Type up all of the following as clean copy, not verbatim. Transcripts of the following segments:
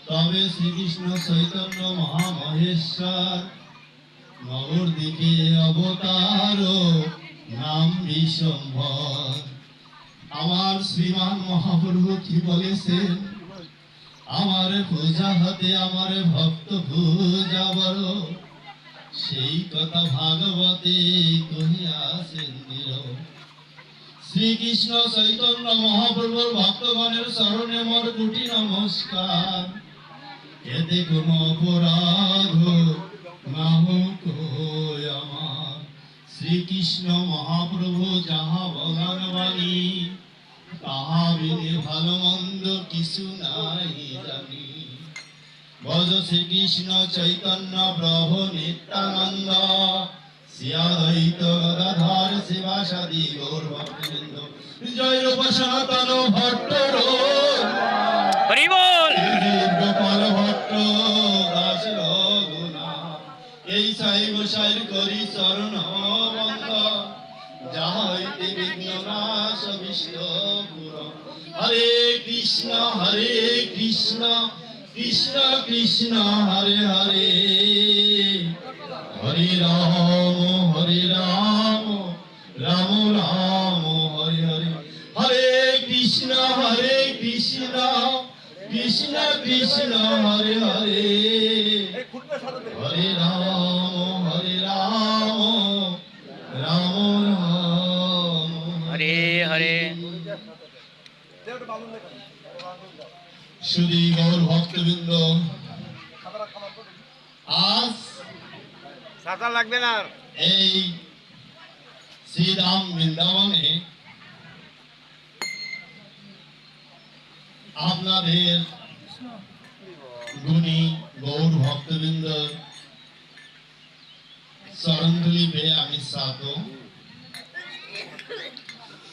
তবে শ্রীকৃষ্ণ চৈতন্য মহামহেশ্বর নগর দিকে অবতার নাম বিশ্বম্ভর। আমার শ্রীমান মহাপ্রভু কি বলেছেন, আমার পূজা হাতে আমার ভক্ত পূজা বড়, সেই কথা ভাগবতে কহিয়াছেন নীরব। শ্রীকৃষ্ণ চৈতন্য মহাপ্রভুর ভক্তগণের চরণে মোর কোটি নমস্কার। এতে কোনো অপরাধ না হোক আমার, শ্রীকৃষ্ণ মহাপ্রভু যাহা বলার বাণী, তাহা বিনে ভালো মন্দ কিছু নাই জানি। ভজ শ্রীকৃষ্ণ চৈতন্য প্রভু নিত্যানন্দ, শ্রীঅদ্বৈত গদাধর শিবাসাদি গৌর ভক্তবৃন্দ। জয় রূপ সনাতন ভট্ট হরি বল, গোপাল ভট্ট দাস রঘুনাথ, এই সাই গোসাইর করি চরণ বন্ধ, যাহা হইতে বিঘ্ন নাশ বিষ্ণু পুর। হরে কৃষ্ণ কৃষ্ণ কৃষ্ণ হরে হরে, হরে রাম রাম রাম হরে হরে। হরে কৃষ্ণ কৃষ্ণ কৃষ্ণ হরে হরে, হরে রাম রাম রাম হরে হরে। শুধু গৌর ভক্তবৃন্দ, আজ ছাতা লাগবে না, এই শ্রীরাম বৃন্দাবনে আপনাদের গুণী গৌর ভক্তবৃন্দ চরণধুলি পেয়ে আমি স্বাত।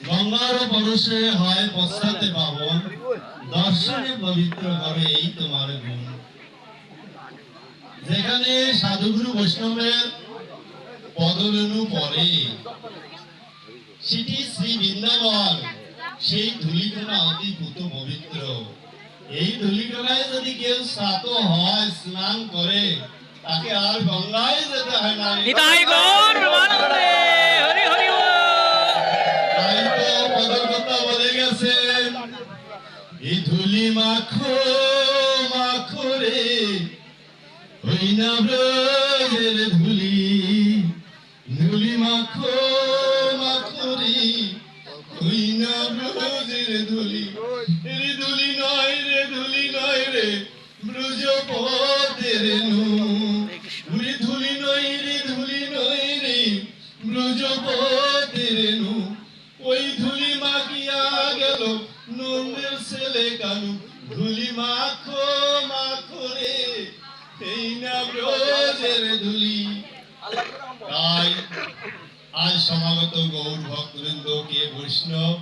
গঙ্গার পরশে হয় পশ্চাতে পাবন, দর্শনে পবিত্র করে এই তোমার গুণ। যেখানে সাধুগুরু বৈষ্ণবের পদরেণু পরে, সেটি শ্রী বৃন্দাবন, সেই ধূলিকণা অতি পুত পবিত্র। এই ধূলিকণায় যদি কেউ স্নাত হয়, স্নান করে, তাকে আর গঙ্গায় যেতে হয় না। তাই তো পদর কথা বলে গেছেন, এই ধূলি মাখো মাখো রে, হই না ব্রজের ধূলি, ধূলি মাখো মাখো রে, হই না ব্রজের ধূলি। রে ধূলি নয় রে, ধূলি নয় রে, ব্রজ পথের নু। রে ধূলি নয় রে, ধূলি নয় রে, ব্রজ পথের নু। ওই ধূলি মাখিয়া গেল নন্দের ছেলে কানু, ধূলি মাখো মাখো রে, এই না ব্রজের ধূলি। তাই আজ সমাগত গৌর ভক্তবৃন্দ, কে বৈষ্ণব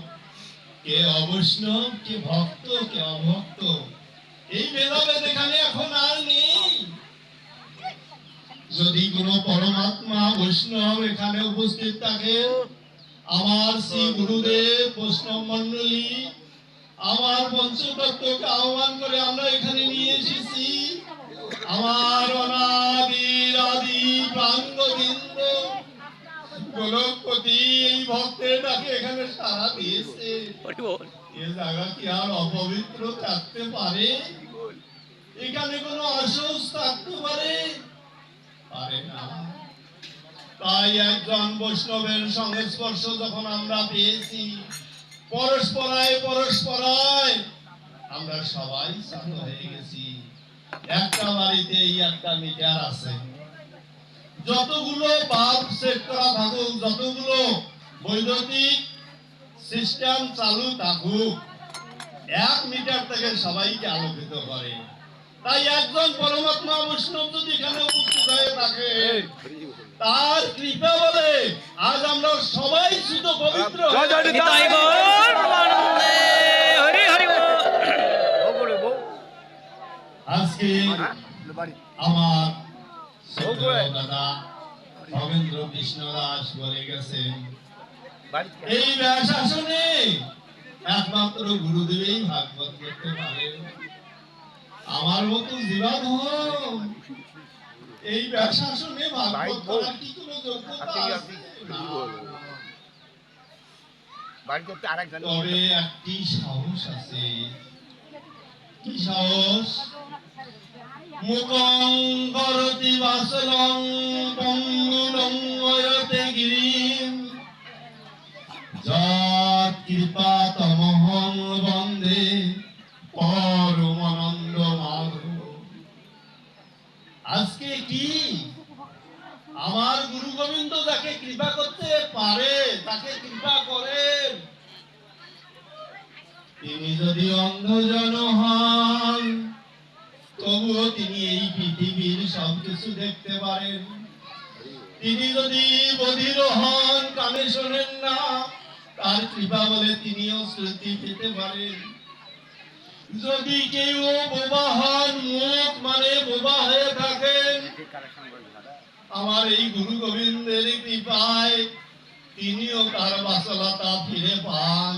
কে অবৈষ্ণব, কে ভক্ত কে অভক্ত, এই ভেদাভেদ এখানে এখন আর নেই। যদি কোন পরমাত্মা বৈষ্ণব এখানে উপস্থিত থাকে, আমার শ্রী গুরুদেব বৈষ্ণব মন্ডলী, আমার পঞ্চতত্ত্বকে আহ্বান করে আমরা এখানে নিয়ে এসেছি। আমার অনাদির আদি প্রাঙ্গবিন্দ গোলকপতি এই ভক্তের ডাকে এখানে সাড়া দিয়েছে। এ জায়গা কি আর অপবিত্র থাকতে পারে? এখানে কোনো অসুখ থাকতে পারে না। তাই একজন বৈষ্ণবের সংস্পর্শ যখন আমরা পেয়েছি, পরস্পরায় আমরা সবাই শান্ত হয়ে গেছি। একটা বাড়িতে একটা মিটার আছে, যতগুলো বাল্ব সেট করা থাকুক, যতগুলো বৈদ্যুতিক সিস্টেম চালু থাকুক, 1 মিটার থেকে সবাইকে আলোকিত করে। তাই একজন পরমাত্মা বৈষ্ণব যদি এখানে উপস্থিত হয়ে থাকে, তার কৃপা বলে আজ আমরা সবাই শুদ্ধ পবিত্র। আজকে আমার দাদা ভবেন্দ্র কৃষ্ণ দাস বলে গেছেন, এই ব্যাস আসনে একমাত্র গুরুদেবই ভাগবত করতে পারে। আমার মতো জীবাধম এই ব্যাসাসনে ভাগবত করার কি কোনো যোগ্যতা আছে? না। তবে একটি সাহস আছে। কি সাহস? মুখং করতি বাসলং পঙ্গুলং অয়তে গিরিম যৎ কৃপা তমহং বন্দে পরমানন্দ মাধব। আজকে কি আমার গুরু গোবিন্দ যাকে কৃপা করতে পারে তাকে কৃপা করেন। তিনি যদি অন্ধজন হন তবুও তিনি এই পৃথিবীর সবকিছু দেখতে পারেন। তিনি যদি বধির হন, কানে শোনেন না, তার কৃপা বলে তিনিও শ্রুতি পেতে পারেন। যদি কেউ বোবা হন, মুখ মানে বোবা হয়ে থাকেন, আমার এই গুরু গোবিন্দের কৃপায় তিনিও তার বাসলতা ফিরে পান।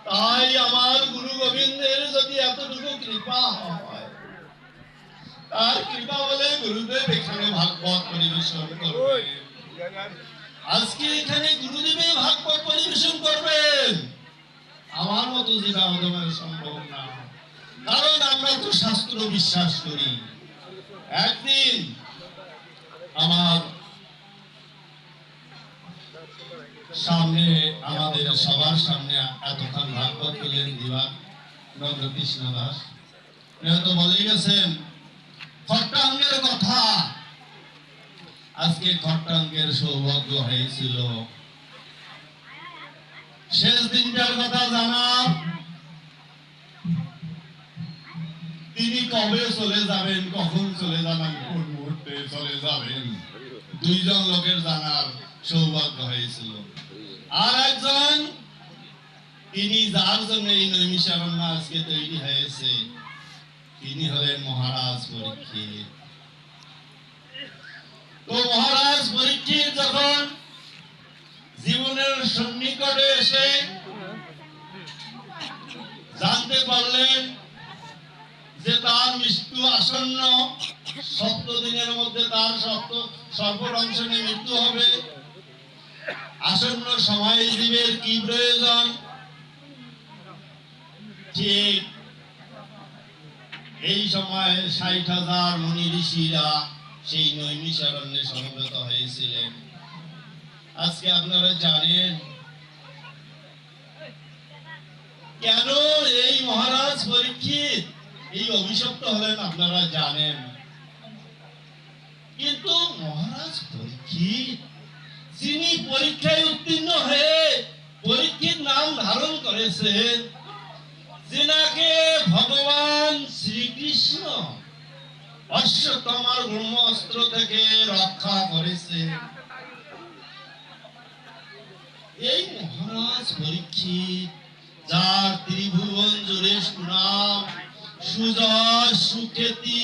তাই আমার গুরু গোবিন্দের যদি এতটুকু কৃপা হয়, তার কৃপা বলে গুরুদেব এখানে ভাগবত পরিবেশন করবেন। আজকে এখানে গুরুদেবে ভাগবত পরিবেশন করবেন। আমার মতো যেটা আমাদের সম্ভব না, কারণ আমরা তো শাস্ত্র বিশ্বাস করি। একদিন আমার সামনে, আমাদের সবার সামনে এতক্ষণ ভাগবত পেলেন দিবানন্দ কৃষ্ণ দাস, তো বলে গেছেন খট্টাঙ্গের কথা। আজকে খট্টাঙ্গের সৌভাগ্য হয়েছিল শেষ দিনটার কথা জানার। তিনি কবে চলে যাবেন, কখন চলে যাবেন, কোন মুহূর্তে চলে যাবেন, দুইজন লোকের জানার সৌভাগ্য হয়েছিল। আর একজন, তিনি যার জন্য এই নৈমিষারণ্য আজকে তৈরি হয়েছে, তিনি হলেন মহারাজ পরীক্ষিত। তো মহারাজ পরীক্ষিত যখন জীবনের সন্নিকটে এসে জানতে পারলেন যে তার মৃত্যু আসন্ন, 7 দিনের মধ্যে তার সর্বদংশনে মৃত্যু হবে, আসন্ন সময় জীবের কি প্রয়োজন, ঠিক এই সময় 60,000 মুনি ঋষিরা সেই নৈমিষারণ্যে সমবেত হয়েছিলেন। আজকে আপনারা জানেন কেন এই মহারাজ পরীক্ষিত এই অভিশপ্ত হলেন, আপনারা জানেন। কিন্তু মহারাজ পরীক্ষিত যিনি পরীক্ষায় উত্তীর্ণ হয়ে পরীক্ষিত নাম ধারণ করেছেন, যিনাকে ভগবান শ্রীকৃষ্ণ অশ্বত্থামার ব্রহ্মাস্ত্র থেকে রক্ষা করেছে, এই মহারাজ পরীক্ষিত, যার ত্রিভুবন জুড়ে সুনাম, সুযশ সুখ্যাতি,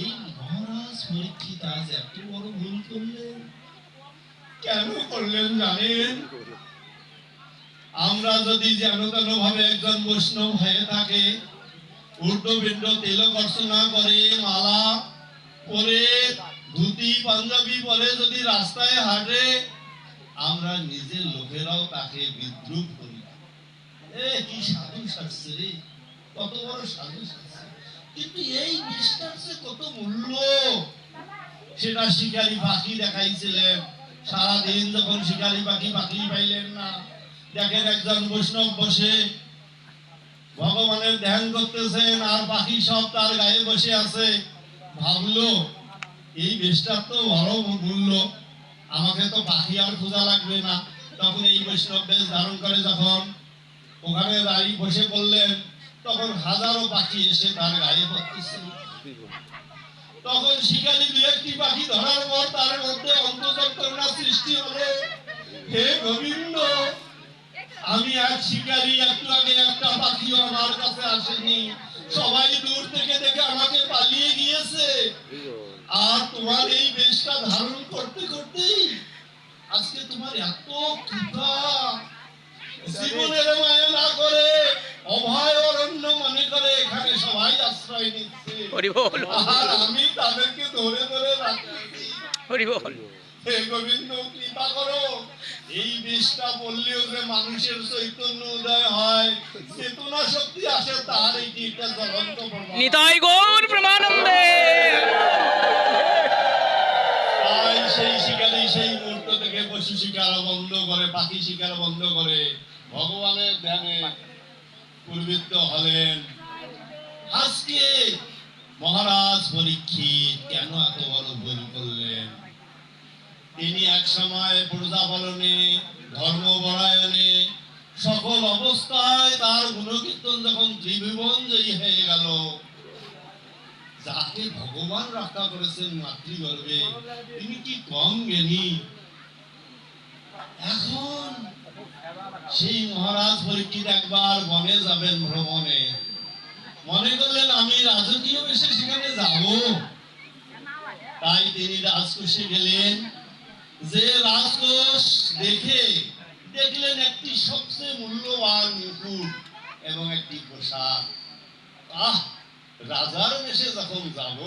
এই মহারাজ পরীক্ষিত আজ এত বড় ভুল করলেন। কেন করলেন জানেন? আমরা যদি যেন তেন ভাবে একজন বৈষ্ণব হয়ে থাকে, উর্ধপিণ্ড তিলক অর্চনা করে, মালা পরে, ধুতি পাঞ্জাবি পরে যদি রাস্তায় হাঁটে, আমরা নিজের লোকেরাও তাকে বিদ্রুপ করি। কি সাধু সাজছে রে, কত বড় সাধু সাজছে। কিন্তু এই নিষ্ঠার যে কত মূল্য, সেটা শিকারি পাখি দেখাইছিলেন। সারাদিন যখন শিকারি পাখি পাইলেন না, দেখেন একজন বৈষ্ণব বসে ভগবানের ধ্যান করতেছেন, আর পাখি সব তার গায়ে বসে আছে। ভাবলো এই বেশটার তো বড় মূল্য, আমাকে তো পাখি আর খোঁজা লাগবে না। তখন এই বৈষ্ণব বেশ ধারণ করে যখন ওখানে দাঁড়িয়ে বসে পড়লেন, তখন হাজারো পাখি এসে তার গায়ে পড়তেছে। তখন শিকারী 2-1টি পাখি ধরার পর তার মধ্যে অন্তঃযন্ত্রণা সৃষ্টি হলো। হে গোবিন্দ, আমি এক শিকারী, একটু আগে একটা পাখিও আমার কাছে আসেনি, সবাই দূর থেকে দেখে আমাকে পালিয়ে গিয়েছে। আর তোমার এই বেশটা ধারণ করতে করতেই আজকে তোমার এত কৃপা, জীবনের মায়া সবাই আশ্রয় নিচ্ছে, হরি বল, আর আমি তাদেরকে ধরে ধরে রাখতেছি। হরি বল। হে গোবিন্দ, কৃপা করো, এই বিষটা বললেও যে মানুষের চৈতন্য উদয় হয়, চেতনা শক্তি আসে, তার এটি একটা জ্বলন্ত প্রমাণ। নিতাই গৌর প্রেমানন্দে। তাই সেই শিকারী সেই মুহূর্ত থেকে পশু শিকার বন্ধ করে, পাখি শিকার বন্ধ করে ভগবানের ধ্যানে প্রবৃত্ত হলেন। আজকে মহারাজ পরীক্ষিত কেন এত বড় ভুল করলেন? তিনি এক সময় প্রজা পালনে, ধর্ম বরায়নে, সকল অবস্থায় তার গুণকীর্তন যখন ত্রিভুবন জয়ী হয়ে গেল, যাকে ভগবান রক্ষা করেছেন মাতৃগর্ভে, তিনি কি কম জ্ঞানী? এখন সেই মহারাজ পরীক্ষিত একবার বনে যাবেন ভ্রমণে, মনে করলেন আমি রাজকীয় বেশে সেখানে যাব। তাই তিনি রাজকোষে গেলেন। যে রাজকোষ দেখলেন একটি সবচেয়ে মূল্যবান মুকুট এবং একটি পোশাক। রাজার বেশে যখন যাব,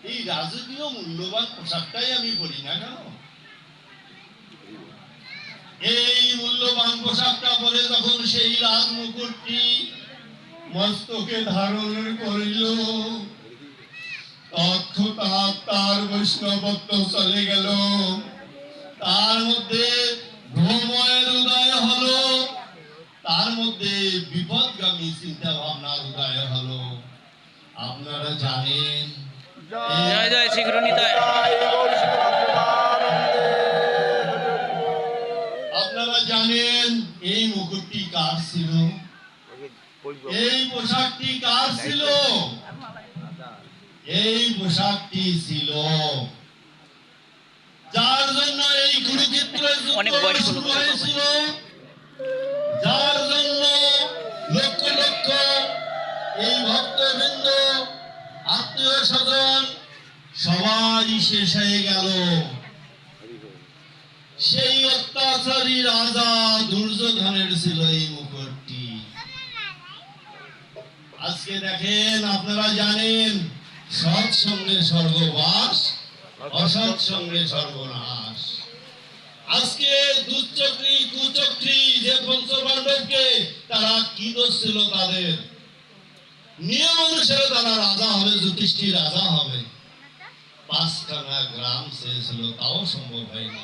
এই রাজকীয় মূল্যবান পোশাকটাই আমি পরি না কেন? এই মূল্যবান পোশাকটা পরে যখন সেই রাজ মুকুটটি মস্তকে ধারণ করিল, তৎক্ষণাৎ তার বৈষ্ণবত্ব চলে গেল। তার মধ্যে ভ্রময়ের উদয় হলো, তার মধ্যে বিপদগামী চিন্তা ভাবনার উদয় হলো। আপনারা জানেন, জয় জয় শ্রী গুরু নিতাই। আপনারা জানেন এই মুকুটটি কার ছিল? এই পোশাকটি কার ছিল? এই পোশাকটি ছিল যার জন্য এই কুরুক্ষেত্রের যুদ্ধ শুরু হয়েছিল, যার জন্য লক্ষ লক্ষ এই ভক্তবৃন্দ, আত্মীয় স্বজন সবাই শেষ হয়ে গেল। সেই অত্যাচারী রাজা দুর্যোধনের ছিল এই মুকুটটি। আজকে দেখেন, আপনারা জানেন, সৎ সঙ্গে স্বর্গবাস, অসৎ সঙ্গে সর্বনাশ। আজকে দুশ্চক্রী কুচক্রী যে পঞ্চপাণ্ডবকে, তারা কি দোষ ছিল তাদের? নিয়ম অনুসারে তারা রাজা হবে, যুধিষ্ঠির রাজা হবে। 5খানা গ্রাম শেষ হলো, তাও সম্ভব হয় না।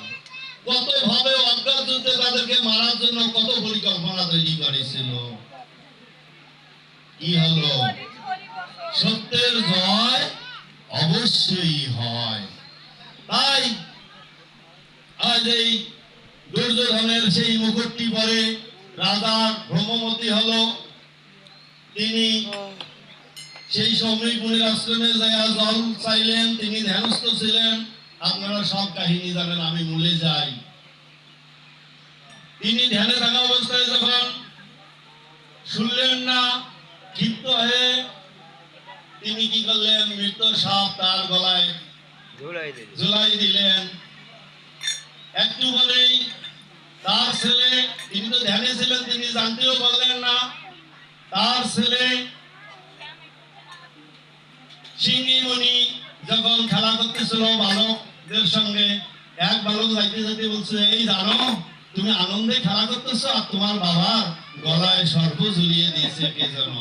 কত ভাবে অজ্ঞাত যুদ্ধে তাদেরকে মারার জন্য কত পরিকল্পনা তৈরি করেছিল। কি হলো? সত্যের জয় অবশ্যই হয়। তাই আজ এই দুর্যোধনের সেই মুকুটটি পরে রাজার ভ্রমমতি হলো। তিনি সেই সৌমিক মুনির আশ্রমে যায় জল চাইলেন, তিনি ধ্যানস্থ ছিলেন। আপনারা সব কাহিনী জানেন, আমি ভুলে যাই। তিনি ধ্যানে থাকা অবস্থায় যখন শুনলেন না, ক্ষিপ্ত হয়ে তিনি কি করলেন? মৃত সাপ তার গলায় ঝুলাই দিলেন। একটু বলেই তার ছেলে, তিনি তো ধ্যানে ছিলেন, তিনি জানতেও পারলেন না, তার ছেলে সিংহীমণি যখন খেলা করতেছিল বালকদের সঙ্গে, এক বালক যাইতে যাইতে বলছে, এই জানো, তুমি আনন্দে খেলা করতেছো আর তোমার বাবার গলায় সর্প ঝুলিয়ে দিয়েছে কে যেন।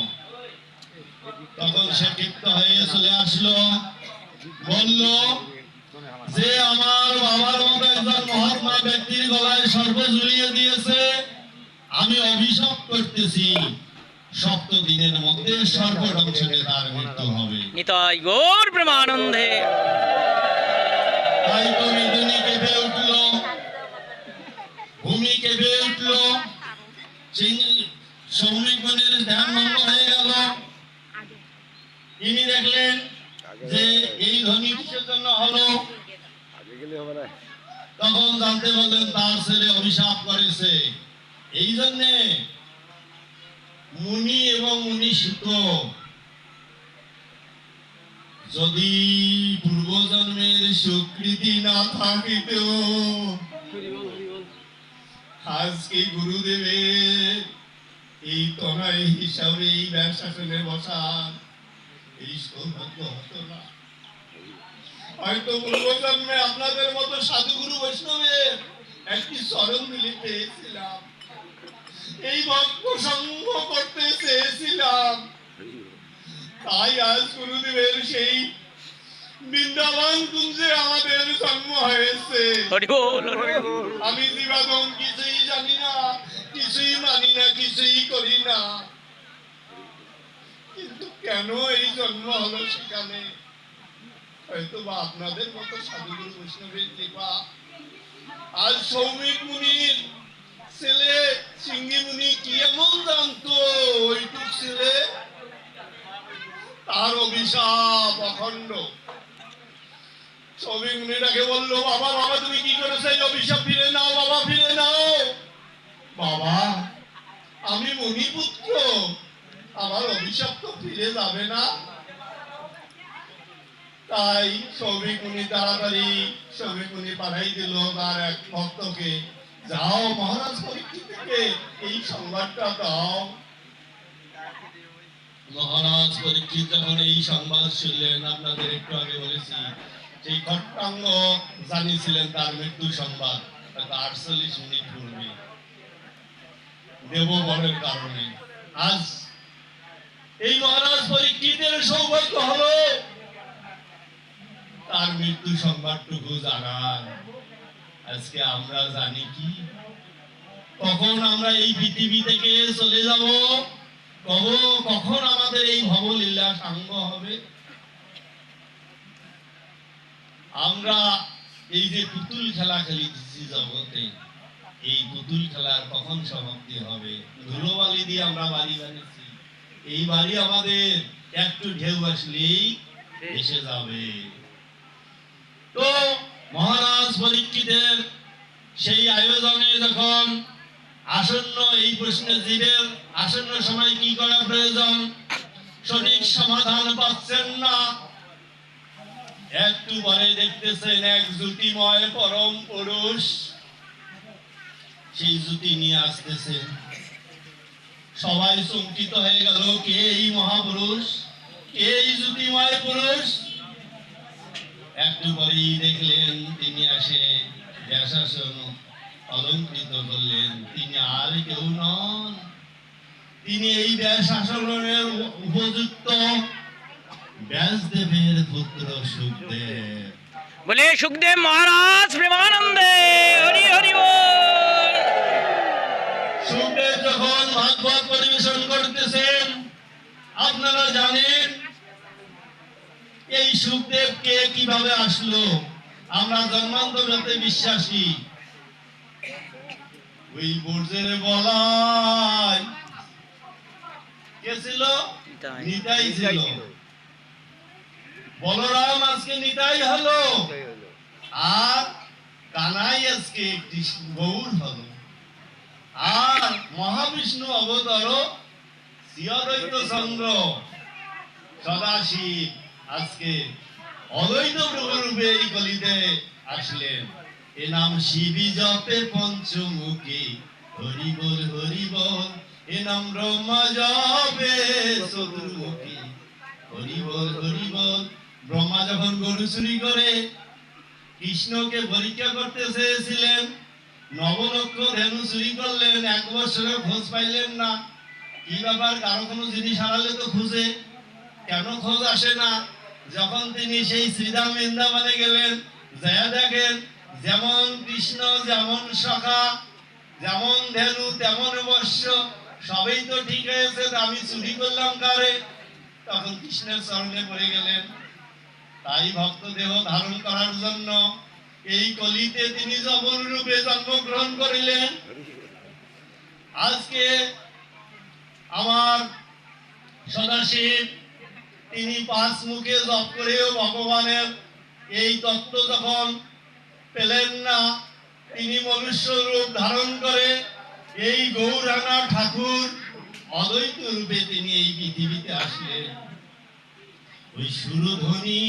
তখন সে ক্ষিপ্ত হয়ে চলে আসলো, বলল যে আমার বাবার মতো একজন মহাত্মা ব্যক্তির গলায় সর্প ঝুলিয়ে দিয়েছে, আমি অভিশাপ করতেছি 7 দিনের মধ্যে সর্পদংশনে তার মৃত্যু হবে। নিতাই গৌর প্রেমানন্দে। তাই তো মেদিনী কেঁপে উঠল, ভূমি কেঁপে উঠল, সৌমিক মুনির ধ্যান ভঙ্গ হয়ে গেল। তিনি দেখলেন যে এই ধ্বনি কিসের জন্য হলো। তখন জানতে পারলেন তার ছেলে অভিশাপ করেছে। এই জন্যে মুনি এবং মুনি শিষ্য যদি পূর্বজন্মের স্বীকৃতি না থাকিত, আজকে গুরুদেবের এই তনয় হিসাবে এই ব্যাসাসনে বসা এই সৌভাগ্য হতো না। হয়তো পূর্বজন্মে আপনাদের মতো সাধুগুরু বৈষ্ণবের একটি চরণ মিলি পেয়েছিলাম, এই ভক্ত সঙ্গ করতে চেয়েছিলাম, তাই আজ গুরুদেবের সেই বৃন্দাবন কুঞ্জে আমাদের জন্ম হয়েছে। হরি বল হরি বল। আমি জীবাদন কিছুই জানি না, কিছুই মানি না, কিছুই করি না, কিন্তু কেন এই জন্ম হলো সেখানে? হয়তো বা আপনাদের মতো সাধুগুরু বৈষ্ণবের কৃপা। আজ সৌমিক মুনির ছেলে সিঙ্গি মুনি কি এমন জানতো? ওইটুক ছেলে, তার অভিশাপ অখণ্ড। সৌমিক মুনিটাকে বললো, বাবা বাবা তুমি কি করেছো? এই অভিশাপ ফিরে নাও বাবা, ফিরে নাও। বাবা আমি মুনিপুত্র, আমার অভিশাপ তো ফিরে যাবে না। তাই সৌভিক মুনি তাড়াতাড়ি সৌভিক মুনি পাঠাই দিল তার এক ভক্তকে, যাও মহারাজ পরীক্ষিতকে এই সংবাদটা দাও। মহারাজ পরীক্ষিত যখন এই সংবাদ শুনলেন, আপনাদের একটু আগে বলেছি সেই খট্টাঙ্গ জানিয়েছিলেন তার মৃত্যু সংবাদ 48 মিনিট পূর্বে দেববরের কারণে। আজ এই মহারাজ পরীক্ষিতের সৌভাগ্য হলো তার মৃত্যু সংবাদটুকু জানার। আজকে আমরা জানি কি কখন আমরা এই পৃথিবী থেকে চলে যাব, কখন আমাদের এই ভবলীলা সাঙ্গ হবে। আমরা এই যে পুতুল খেলা খেলিতেছি জগতে, এই পুতুল খেলার কখন সমাপ্তি হবে? ধুলোবালি দিয়ে আমরা বাড়ি বানিয়েছি, এই বাড়ি আমাদের একটু ঢেউ আসলেই এসে যাবে। তো মহারাজ পরীক্ষিতের সেই আয়োজনে যখন আসন্ন এই প্রশ্নের জীবের আসন্ন সময় কি করা প্রয়োজন সঠিক সমাধান পাচ্ছেন না, একটু পরে দেখতেছেন এক জ্যোতিময় পরম পুরুষ সেই জ্যোতি নিয়ে আসতেছেন। সবাই চমকিত হয়ে গেল, কে এই মহাপুরুষ, কে এই জ্যোতিময় পুরুষ? একটু পরেই দেখলেন তিনি আসে ব্যাসাসন অলঙ্কৃত করলেন। তিনি আর কেউ নন, তিনি এই ব্যাসাসনের উপযুক্ত ব্যাসদেবের পুত্র সুখদেব। বলে সুখদেব মহারাজ প্রেমানন্দে হরি হরি বল। সুখদেব যখন ভাগবত পরিবেশন করতেছেন, আপনারা জানেন এই সুখদেবকে কিভাবে আসলো? আমরা জন্মান্তরতে বিশ্বাসী। ওই বর্জের বলাই কে ছিল? নিতাই ছিল। বলরাম আজকে নিতাই হলো, আর কানাই আজকে কৃষ্ণ গৌর হলো, আর মহাবিষ্ণু অবতার শ্রীঅদ্বৈত চন্দ্র সদাশিব আজকে অদ্বৈত প্রভু রূপে এই কলিতে আসলেন। এ নাম শিবী জপে পঞ্চমুখী, হরি বল হরি বল। এ নাম ব্রহ্মা জপে চতুর্মুখী, হরি বল হরি বল। ব্রহ্মা যখন গরু চুরি করে কৃষ্ণকে পরীক্ষা করতে চেয়েছিলেন, 9 লক্ষ ধেনু চুরি করলেন, 1 বছরে খোঁজ পাইলেন না। কি ব্যাপার? কারো কোনো জিনিস হারালে তো খুঁজে, কেন খোঁজ আসে না? যখন তিনি সেই শ্রীধাম বৃন্দাবনে গেলেন, যা দেখেন যেমন কৃষ্ণ, যেমন সখা, যেমন ধেনু তেমন বর্ষ, সবই তো ঠিক হয়েছে, আমি চুরি করলাম কারে? তখন কৃষ্ণের চরণে পড়ে গেলেন। তাই ভক্ত দেহ ধারণ করার জন্য এই কলিতে তিনি যবন রূপে জন্মগ্রহণ করিলেন। আজকে আমার সদাশিব তিনি 5 মুখে জপ করেও ভগবানের এই তত্ত্ব যখন পেলেন না, তিনি মনুষ্য রূপ ধারণ করে এই গৌরাঙ্গা ঠাকুর অদ্বৈত রূপে তিনি এই পৃথিবীতে আসলেন। ওই সুরধ্বনি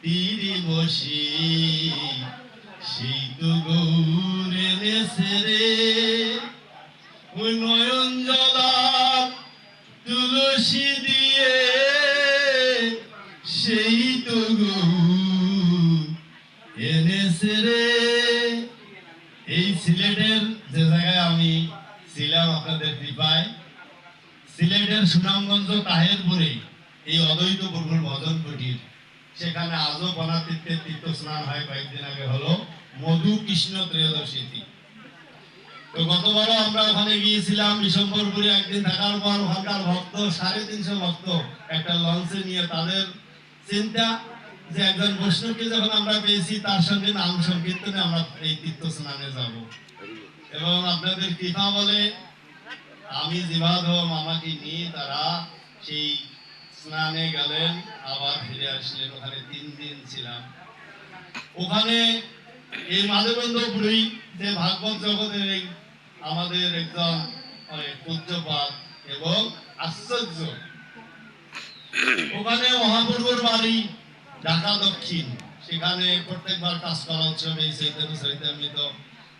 তীরে বসে সেই তো গৌর এনেছে রে, ওই নয়ন জলা তুলসী দিয়ে সেই তো গরু এনেছে রে। এই সিলেটের যে জায়গায় আমি ছিলাম আপনাদের কৃপায়, সিলেটের সুনামগঞ্জ তাহেরপুরে এই অদ্বৈত প্রভুর ভজন কুটির, সেখানে আজও বনাতীর্থের তীর্থ স্নান হয়। কয়েকদিন আগে হলো মধু কৃষ্ণ ত্রয়োদশী। তো গতবারও আমরা ওখানে গিয়েছিলাম বিশম্বরপুরে, একদিন থাকার পর ওখানকার ভক্ত 350 ভক্ত একটা লঞ্চে নিয়ে, তাদের চিন্তা যে একজন বৈষ্ণবকে যখন আমরা পেয়েছি তার সঙ্গে নাম সংকীর্তনে আমরা এই তীর্থ স্নানে যাব। এবং আপনাদের কৃপা বলে আমি জীবাধম আমাকে নিয়ে তারা সেই স্নানে গেলেন, আবার ফিরে আসলেন। ওখানে 3 দিন ছিলাম। ওখানে এই মাধবেন্দ্রপুরী যে ভাগবত জগতের এই আমাদের একজন পূজ্যপাত এবং আশ্চর্য, ওখানে মহাপ্রভুর বাড়ি ঢাকা দক্ষিণ, সেখানে প্রত্যেকবার কাজ করা উৎসবে এই চৈতন্য চরিতামৃত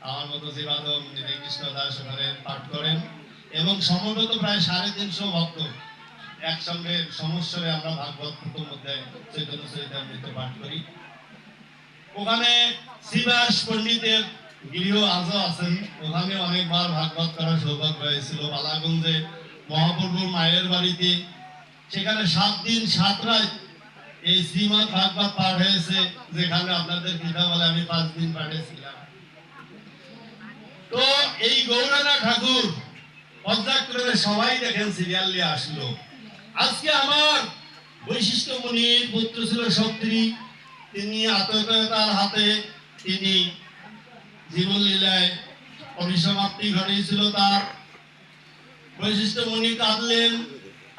আমার মতো জীবাদম কৃষ্ণ দাস ওখানে পাঠ করেন এবং সমবেত প্রায় 350 ভক্ত একসঙ্গে সমস্বরে আমরা ভাগবত প্রথম অধ্যায় চৈতন্য চরিতামৃত পাঠ করি। ওখানে শ্রীবাস পণ্ডিতের গৃহ আজও আছেন, ওখানে অনেকবার ভাগবত করার সৌভাগ্য হয়েছিল। বালাগঞ্জে মহাপ্রভুর মায়ের বাড়িতে, সেখানে 7 দিন 7 রাত এই শ্রীমদ ভাগবত পাঠ হয়েছে, যেখানে আপনাদের কৃপা বলে আমি 5 দিন পাঠেছিলাম। তো এই গৌরানা ঠাকুর পর্যায়ক্রমে সবাই দেখেন সিরিয়ালি আসলো। আজকে আমার বৈশিষ্ট্য মুনির পুত্র ছিল শক্তি, তিনি আত্মীয়তার হাতে তিনি জীবন লীলায় পরিসমাপ্তি ঘটেছিল তার। বৈশিষ্ট্য মুনি কাঁদলেন,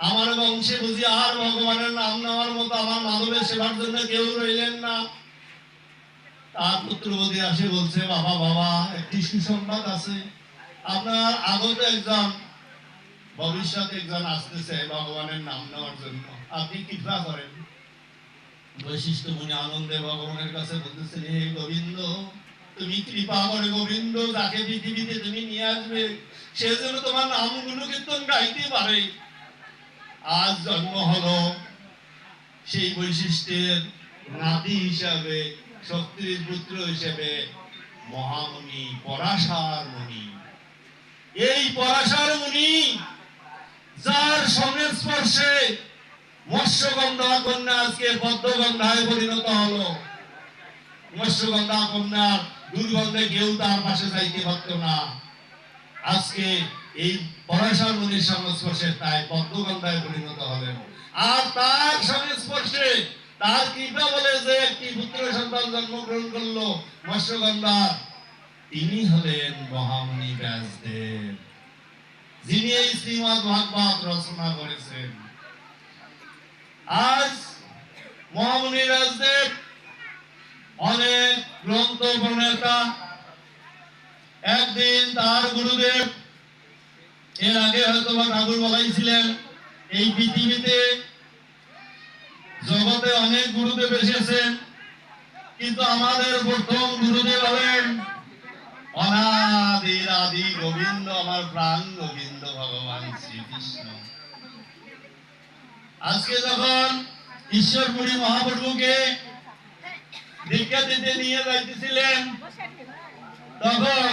আমার বংশে বুঝি আর ভগবানের নাম নেওয়ার মতো আমার মাধবের সেবার জন্য কেউ রইলেন না। তার পুত্রবধূ আসে বলছে, বাবা বাবা একটি সুসংবাদ আছে, আপনার আগত একজন ভবিষ্যৎ একজন আসতেছে ভগবানের নাম নেওয়ার জন্য, আপনি কৃপা করেন। বৈশিষ্ট্য মুনি আনন্দে ভগবানের কাছে বলতেছেন, হে গোবিন্দ তুমি কৃপা করে গোবিন্দ, যাকে পৃথিবীতে তুমি নিয়ে আসবে সে যেন তোমার নামগুলো কীর্তন গাইতে পারে। আজ জন্ম হলো সেই বৈশিষ্ট্যের নাতি হিসাবে, শক্তির পুত্র হিসেবে মহামুনি পরাশর মুনি। এই পরাশর মুনি যার সংস্পর্শে মৎস্যগন্ধা কন্যা আজকে পদ্মগন্ধায় পরিণত হলো। মৎস্যগন্ধা কন্যার দুর্গন্ধে কেউ তার পাশে যাইতে পারত না, আজকে এই পরাশর মুনির সংস্পর্শে তাই পদ্মগন্ধায় পরিণত হলেন। আর তার সংস্পর্শে তার কৃপা বলে যে একটি পুত্র সন্তান জন্মগ্রহণ করলো মৎস্যগন্ধা, তিনি হলেন মহামুনি ব্যাসদেব, যিনি এই শ্রীমদ ভাগবত রচনা করেছেন। আজ মহামুনি ব্যাসদেব অনেক গ্রন্থ প্রণেতা। একদিন তার গুরুদেব, এর আগে হয়তো বা ঠাকুর বলাইছিলেন এই পৃথিবীতে জগতে অনেক গুরুদেব এসেছেন, কিন্তু আমাদের প্রথম গুরুদেব হলেন অনাদির আদি গোবিন্দ, আমার প্রাণ গোবিন্দ ভগবান শ্রীকৃষ্ণ। আজকে যখন ঈশ্বরপুরী মহাপ্রভুকে দীক্ষা দিতে নিয়ে যাইতেছিলেন, তখন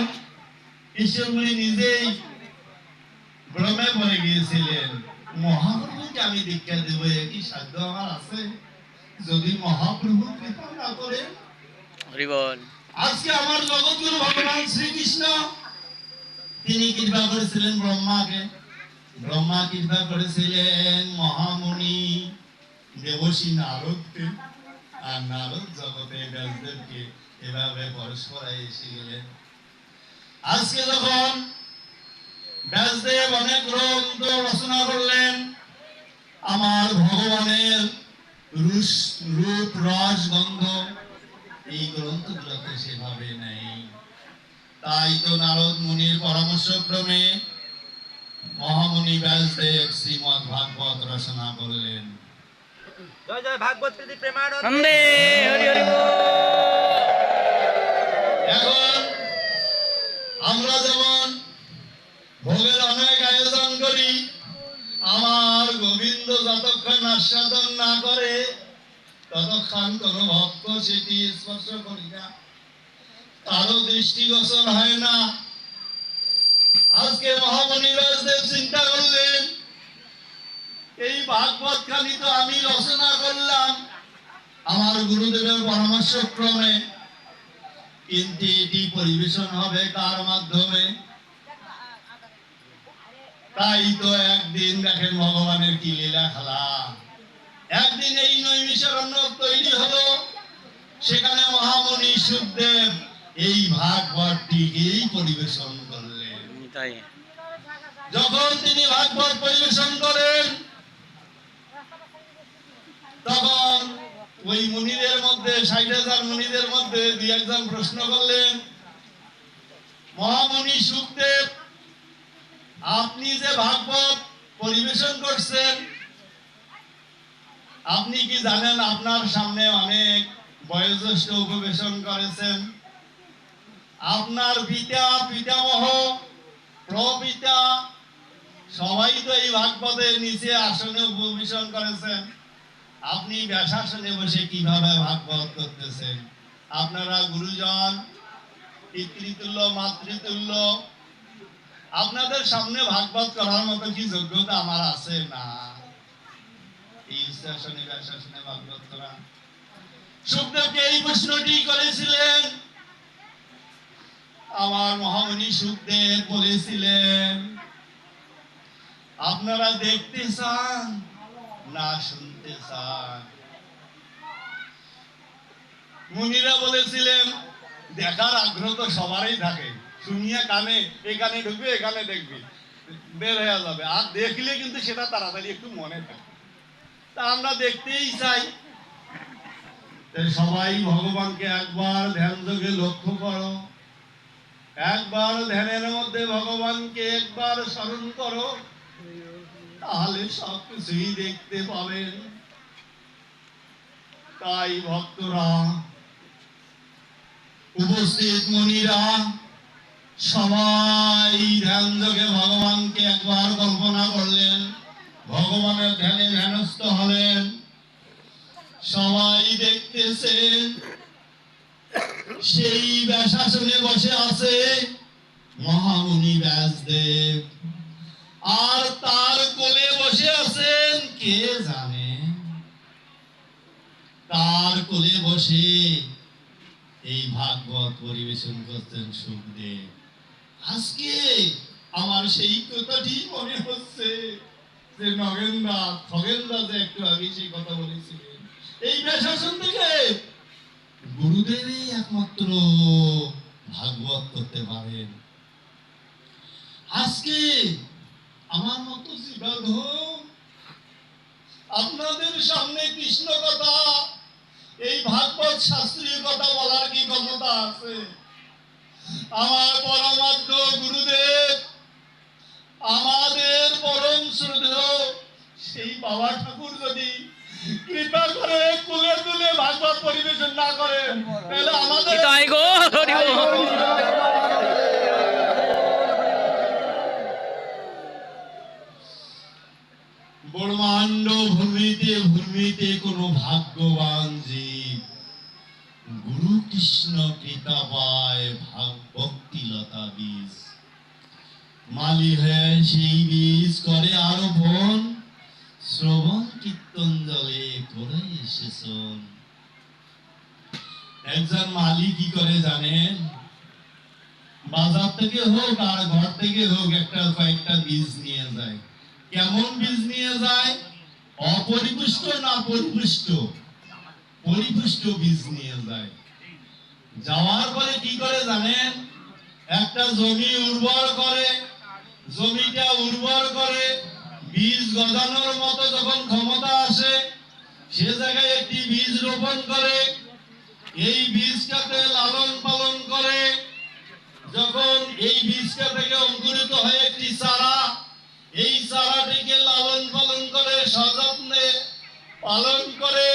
ঈশ্বরপুরী নিজেই ভ্রমে পড়ে গিয়েছিলেন, মহাপ্রভুকে আমি দীক্ষা দেব, কি সাধ্য আমার আছে যদি মহাপ্রভু কৃপা না করে। আজকে আমার জগৎগুরু ভগবান শ্রীকৃষ্ণ তিনি কৃপা করেছিলেন ব্রহ্মাকে, ব্রহ্মা কৃপা করেছিলেন মহামুনি দেবর্ষি নারদকে, আর নারদ জগতে ব্যাসদেবকে, এভাবে পরস্পর এসে গেলেন। আজকে যখন ব্যাসদেব অনেক গ্রন্থ রচনা করলেন, আমার ভগবানের রূপ রস গন্ধ এই গ্রন্থগুলোতে সেভাবে নেই। তাই তো নারদ মুনির পরামর্শ ক্রমে মহামুনি ব্যাসদেব শ্রীমদ ভাগবত রচনা করলেন। জয় জয় ভাগবত প্রেমানন্দে। নন্দে হরি হরি বল। এখন আমরা যেমন ভোগের অনেক আয়োজন করি, আমার গোবিন্দ যতক্ষণ আস্বাদন না করে ততক্ষণ কোন ভক্ত সেটি স্পর্শ করি না, কারো দৃষ্টিগোচর হয় না। আজকে মহামণি ব্যাসদেব চিন্তা করলেন, এই ভাগবত খানি তো আমি রচনা করলাম আমার গুরুদেবের পরামর্শ ক্রমে, কিন্তু এটি পরিবেশন হবে কার মাধ্যমে? তাই তো একদিন দেখেন ভগবানের কি লীলা খেলা। একদিন এই নৈমিষারণ্য তৈরি হলো, সেখানে মহামণি সুখদেব এই ভাগবতটিকেই পরিবেশন করলেন। তাই যখন তিনি ভাগবত পরিবেশন করেন, তখন ওই মুনিদের মধ্যে ৬০,০০০ মুনিদের মধ্যে দুই একজন প্রশ্ন করলেন, মহামণি সুখদেব, আপনি যে ভাগবত পরিবেশন করছেন, আপনি কি জানেন আপনার সামনে অনেক বয়োজ্যেষ্ঠ উপবেশন করেছেন? আপনার পিতা, পিতামহ, প্রপিতা সবাই তো এই ভাগবতের নিচে আসনে উপবেশন করেছেন। আপনি ব্যাসাসনে বসে কিভাবে ভাগবত করতেছেন? আপনারা গুরুজন, পিতৃতুল্য, মাতৃতুল্য, আপনাদের সামনে ভাগবত করার মতো কি যোগ্যতা আমার আছে? না। এই শাসনে ব্যাসাসনে ভাগবত করা। সুখদেবকে এই প্রশ্নটি করেছিলেন। আমার মহামণি সুখদেব বলেছিলেন, আপনারা দেখতে চান না শুনতে চান? মুনিরা বলেছিলেন, দেখার আগ্রহ তো সবারই থাকে, শুনিয়া কানে, এখানে ঢুকবে, এখানে দেখবে, বের হয়ে যাবে, আর দেখলে কিন্তু সেটা তাড়াতাড়ি একটু মনে থাকে, তা আমরা দেখতেই চাই। সবাই ভগবানকে একবার ধ্যান যোগে লক্ষ্য করো, একবার ধ্যানের মধ্যে ভগবানকে একবার স্মরণ করো, তাহলে সবকিছুই দেখতে পাবেন। তাই ভক্তরা, উপস্থিত মুনিরা সবাই ধ্যান যোগে ভগবানকে একবার কল্পনা করলেন, ভগবানের ধ্যানে ধ্যানস্থ হলেন। সবাই দেখতেছেন সেই ব্যাসাসনে বসে আছে মহামণি ব্যাসদেব, আর তার কোলে বসে আছেন কে জানে? তার কোলে বসে এই ভাগবত পরিবেশন করতেন সুখদেব। আজকে আমার সেই কথাটি মনে হচ্ছে যে নগেনদা, খগেনদা যে একটু আগে সেই কথা বলেছিলেন, এই ব্যাসাসন থেকে গুরুদেবই একমাত্র ভাগবত করতে পারেন। আজকে আমার মতো জীবাধম আপনাদের সামনে কৃষ্ণ কথা, এই ভাগবত শাস্ত্রীয় কথা বলার কি ক্ষমতা আছে? আমার পরমাধ্য গুরুদেব, আমাদের পরম শ্রদ্ধেয় সেই বাবা ঠাকুর যদি কৃপা করে কুলে তুলে ভাগবত পরিবেশন না করেন, তাহলে আমাদের তাই গো, হরি বল। ব্রহ্মাণ্ড ভূমিতে ভূমিতে কোন ভাগ্যবান জীব গুরু কৃষ্ণ কৃপা পায় ভক্তিলতা বীজ, মালি হয়ে সেই বীজ করে আরোপণ, শ্রবণ কীর্তন জলে করে এসেছেন। একজন মালি কি করে জানেন? বাজার থেকে হোক আর ঘর থেকে হোক একটা কয়েকটা বীজ নিয়ে যায়। কেমন বীজ নিয়ে যায়? অপরিপুষ্ট না পরিপুষ্ট? পরিপুষ্ট বীজ নিয়ে যায়। যাওয়ার পরে কি করে জানেন? একটা জমি উর্বর করে, জমিটা উর্বর করে বীজ গজানোর মতো যখন ক্ষমতা আসে, সে জায়গায় একটি বীজ রোপণ করে, এই বীজটাকে লালন পালন করে, যখন এই বীজটা থেকে অঙ্কুরিত হয় একটি চারা, এই চারাটিকে লালন পালন করে, সযত্নে পালন করে,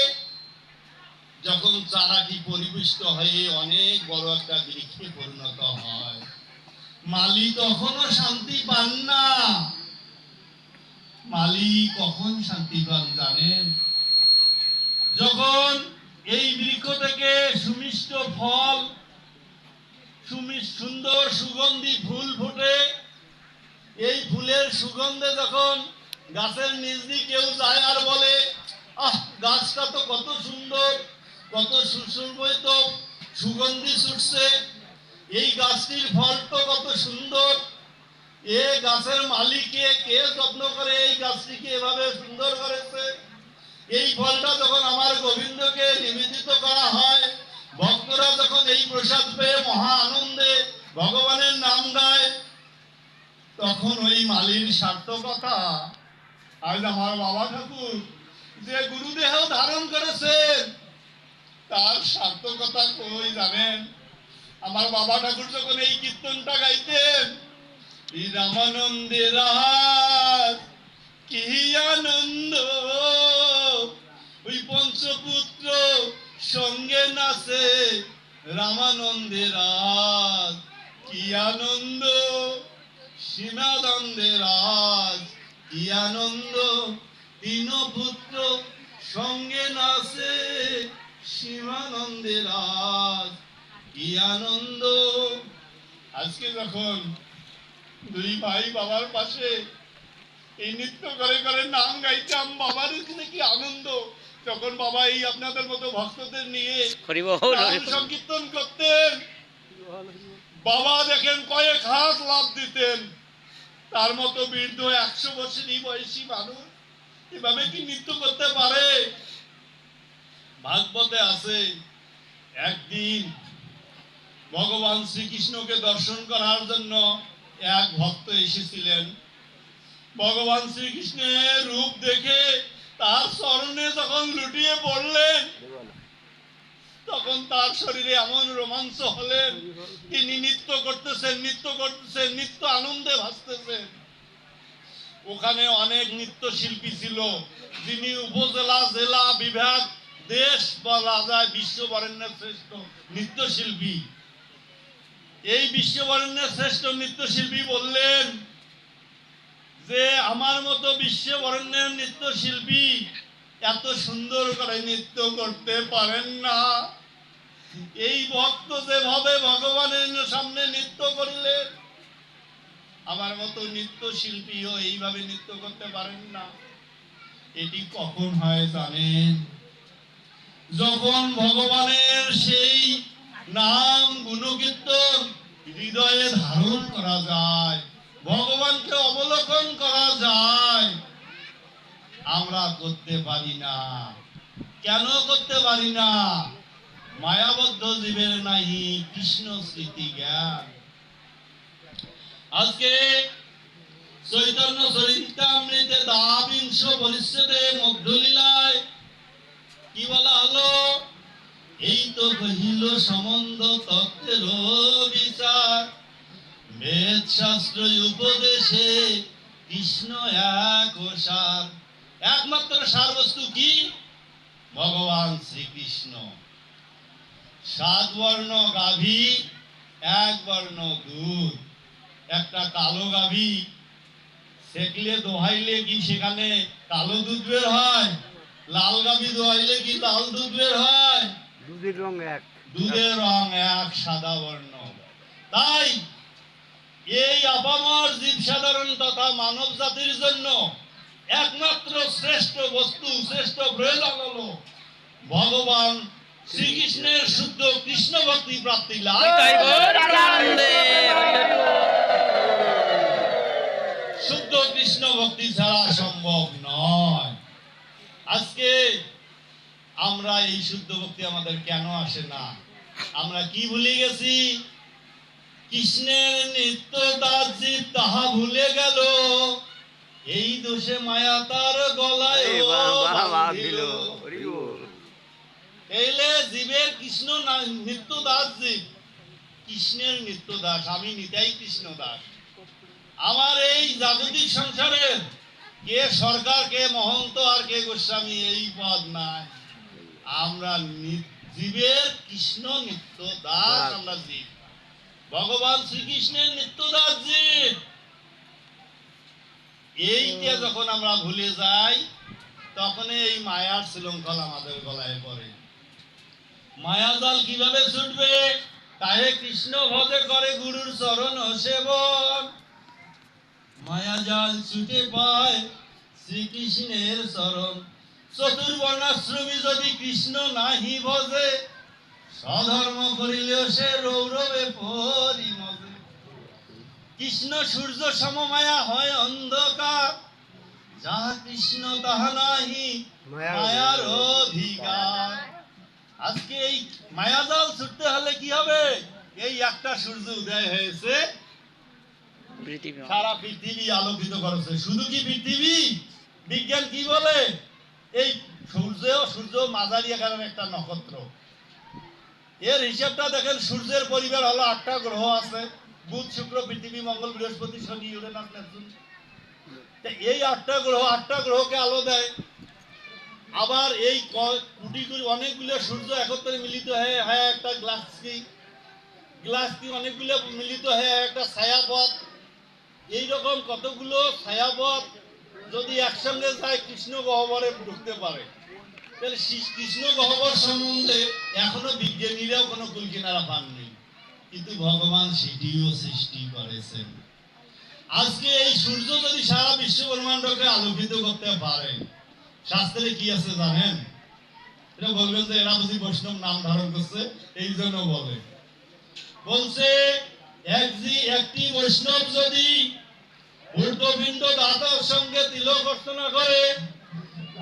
যখন চারাটি পরিপুষ্ট হয়ে অনেক বড় একটা বৃক্ষে পরিণত হয়, মালি তখনও শান্তি পান না। মালি কখন শান্তি পান জানেন? যখন এই বৃক্ষ থেকে সুমিষ্ট ফল, সুন্দর সুগন্ধি ফুল ফোটে, এই ফুলের সুগন্ধে যখন গাছের নিচ দিয়ে কেউ যায় আর বলে, আহ, গাছটা তো কত সুন্দর, কত সুশোভিত, সুগন্ধি ছুটছে, এই গাছটির ফল তো কত সুন্দর, এ গাছের মালিককে কে যত্ন করে এই গাছটিকে এভাবে সুন্দর করেছে। এই ফলটা যখন আমার গোবিন্দকে নিবেদিত করা হয়, ভক্তরা যখন এই প্রসাদ পেয়ে মহা আনন্দে ভগবানের নাম গায়, তখন ওই মালির সার্থকতা। আজ আমার বাবা ঠাকুর যে গুরুদেহ ধারণ করেছেন, তার সার্থকতা কই জানেন? আমার বাবা ঠাকুর যখন এই কীর্তনটা গাইতেন, রামানন্দে রাত কি আনন্দ, ওই পঞ্চপুত্র সঙ্গে নাচে রামানন্দে রাত কি আনন্দ, সীমানন্দে রাত কি আনন্দ, তিন পুত্র সঙ্গে নাচে সীমানন্দে রাত কি আনন্দ। আজকে যখন দুই ভাই বাবার পাশে এই নৃত্য করে করে নাম গাইতাম, বাবার এখানে কি আনন্দ। যখন বাবা এই আপনাদের মতো ভক্তদের নিয়ে নাম সংকীর্তন করতেন, বাবা দেখেন কয়েক হাত লাভ দিতেন। তার মতো বৃদ্ধ 100 বছরই বয়সী মানুষ এভাবে কি নৃত্য করতে পারে? ভাগবতে আছে, একদিন ভগবান শ্রীকৃষ্ণকে দর্শন করার জন্য এক ভক্ত এসেছিলেন। ভগবান শ্রীকৃষ্ণের রূপ দেখে তার চরণে যখন লুটিয়ে পড়লেন, তখন তার শরীরে এমন রোমাঞ্চ হলেন, তিনি নৃত্য করতেছেন, নিত্য আনন্দে ভাসতেছেন। ওখানে অনেক নৃত্য শিল্পী ছিল, যিনি উপজেলা, জেলা, বিভাগ, দেশ বলা যায় বিশ্ববরেণ্যের শ্রেষ্ঠ নৃত্যশিল্পী। এই বিশ্ববরেণ্যের শ্রেষ্ঠ নৃত্যশিল্পী বললেন যে আমার মতো বিশ্ববরেণ্যের নৃত্যশিল্পী এত সুন্দর করে নৃত্য করতে পারেন না। এই ভক্ত যেভাবে ভগবানের সামনে নৃত্য করলেন, আমার মতো নৃত্যশিল্পীও এইভাবে নৃত্য করতে পারেন না। এটি কখন হয় জানেন? যখন ভগবানের সেই নাম গুণকীর্তন হৃদয়ে ধারণ করা যায়, ভগবানকে অবলোকন করা যায়। আমরা করতে পারি না। কেন করতে পারি না? মায়াবদ্ধ জীবের নাহি কৃষ্ণ স্মৃতি জ্ঞান। আজকে চৈতন্য চরিতামৃতে ২২ পরিচ্ছেদে মধ্যলীলায় কি বলা হলো? এই তো কহিল সম্বন্ধ তত্ত্বের বিচার, বেদ শাস্ত্র উপদেশে কৃষ্ণ এক সার। একমাত্র সার বস্তু কি? ভগবান শ্রীকৃষ্ণ। 7 বর্ণ গাভী, 1 বর্ণ দুধ। একটা কালো গাভী সেকলে দোহাইলে কি সেখানে কালো দুধ বের হয়? লাল গাভী দোহাইলে কি লাল দুধ বের হয়? দুধের রং এক, দুধের রং এক, সাদা বর্ণ। তাই এই আপামর জীব সাধারণ তথা মানব জাতির জন্য একমাত্র শ্রেষ্ঠ বস্তু, শ্রেষ্ঠ প্রয়োজন হলো ভগবান শ্রীকৃষ্ণের শুদ্ধ কৃষ্ণ ভক্তি প্রাপ্তি লাভ। শুদ্ধ কৃষ্ণ ভক্তি ছাড়া সম্ভব নয়। আজকে আমরা এই শুদ্ধ ভক্তি আমাদের কেন আসে না? আমরা কি ভুলে গেছি? কৃষ্ণের নিত্য দাস জীব তাহা ভুলে গেল, এই দোষে মায়া তার গলায় বাঁধিল। এইলে জীবের কৃষ্ণ নিত্য দাস জীব, কৃষ্ণের নিত্য দাস। আমি নিতাই কৃষ্ণ দাস। আমার এই জাগতিক সংসারের কে সরকার, কে মহন্ত, আর কে গোস্বামী এই পদ নাই। আমরা জীবের কৃষ্ণ নিত্য দাস। আমরা জীব ভগবান শ্রীকৃষ্ণের নিত্য দাস জীব। এইটা যখন আমরা ভুলে যাই, তখনই এই মায়ার শৃঙ্খলা আমাদের গলায় পড়ে। মায়াজাল কিভাবে ছুটবে? তাহে কৃষ্ণ ভজে করে গুরুর চরণ সেবন। মায়াজাল ছুটে পায় শ্রীকৃষ্ণের চরণ। চতুর্বর্ণাশ্রমী যদি কৃষ্ণ নাহি ভজে, স্বধর্ম করিলেও সে রৌরবে পরিমজে। কৃষ্ণ সূর্য সমমায়া হয় অন্ধকার, যাহা কৃষ্ণ তাহা নাহি মায়ার অধিকার। আজকে এই মায়াজাল ছুটতে হলে কি হবে? এই একটা সূর্য উদয় হয়েছে, পৃথিবী সারা পৃথিবী আলোকিত করেছে। শুধু কি পৃথিবী? বিজ্ঞান কি বলে? এই সূর্য মাঝারি আকারের একটা নক্ষত্র। এর হিসাবটা দেখেন, সূর্যের পরিবার হলো 8টা গ্রহ আছে, বুধ শুক্র পৃথিবী মঙ্গল বৃহস্পতি শনি ইউরেনাস নেপচুন। এই 8টা গ্রহকে আলো দেয়। আবার এই কোটি কোটি অনেকগুলো সূর্য একত্রে মিলিত হয়ে একটা গ্লাসকি অনেকগুলো মিলিত হয়ে একটা ছায়াপথ। এইরকম কতগুলো ছায়াপথ যদি একসঙ্গে যায় কৃষ্ণ গহ্বরে ঢুকতে পারে, তাহলে কৃষ্ণ গহ্বর সম্বন্ধে এখনো বিজ্ঞানীরাও কোনো কুলকিনারা পাননি, কিন্তু ভগবান সেটিও সৃষ্টি করেছেন। আজকে এই সূর্য যদি সারা বিশ্ব ব্রহ্মাণ্ডকে আলোকিত করতে পারে, শাস্ত্রে কি আছে জানেন? এটা বলবেন যে এরা বুঝি বৈষ্ণব নাম ধারণ করছে এই জন্য বলছে একটি বৈষ্ণব যদি ঊর্ধ্বপিণ্ড দ্বাদশ সঙ্গে তিলক অর্চনা করে,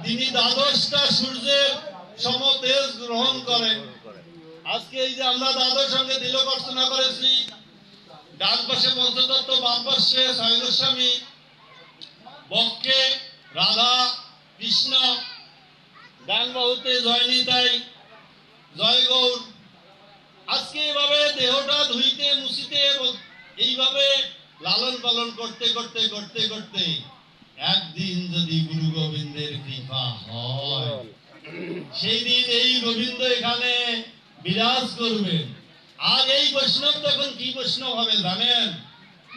তিনি দ্বাদশটা সূর্যের সমতেজ গ্রহণ করেন। আজকে এই যে আমরা দ্বাদশ সঙ্গে তিলক অর্চনা করেছি, ডান পাশে পঞ্চতত্ত্ব, বাম পাশে ছয় গোস্বামী, বক্ষে রাধা কৃষ্ণ, ডান বাহুতে জয় নিতাই জয় গৌর। আজকে এইভাবে দেহটা ধুইতে মুছিতে এইভাবে লালন পালন করতে করতে করতে করতে একদিন যদি গুরু গোবিন্দের কৃপা হয়, সেই দিন এই গোবিন্দ এখানে বিরাজ করবেন। আর এই বৈষ্ণব তখন কি বৈষ্ণব হবে জানেন?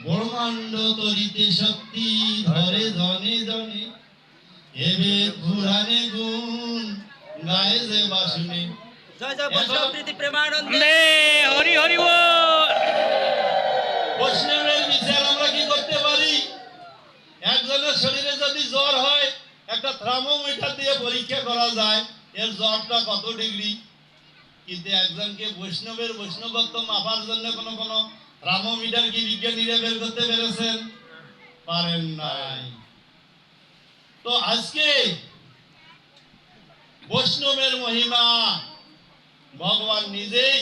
ব্রহ্মাণ্ড তরিতে শক্তি ধরে জনে জনে, এবে পুরাণে গুণ গায়ে যে বাসনে। জয় জয় বৈষ্ণব প্রীতি প্রেমানন্দে বন্দে হরি হরি বল। বৈষ্ণবের বিচার আমরা কি করতে পারি? একজনের শরীরে যদি জ্বর হয়, একটা থার্মোমিটার দিয়ে পরীক্ষা করা যায় এর জ্বরটা কত ডিগ্রি। কিন্তু একজনকে বৈষ্ণবত্ব মাপার জন্য কোন থার্মোমিটার কি বিজ্ঞানীরা বের করতে পেরেছেন? পারেন নাই। তো আজকে বৈষ্ণবের মহিমা ভগবান নিজেই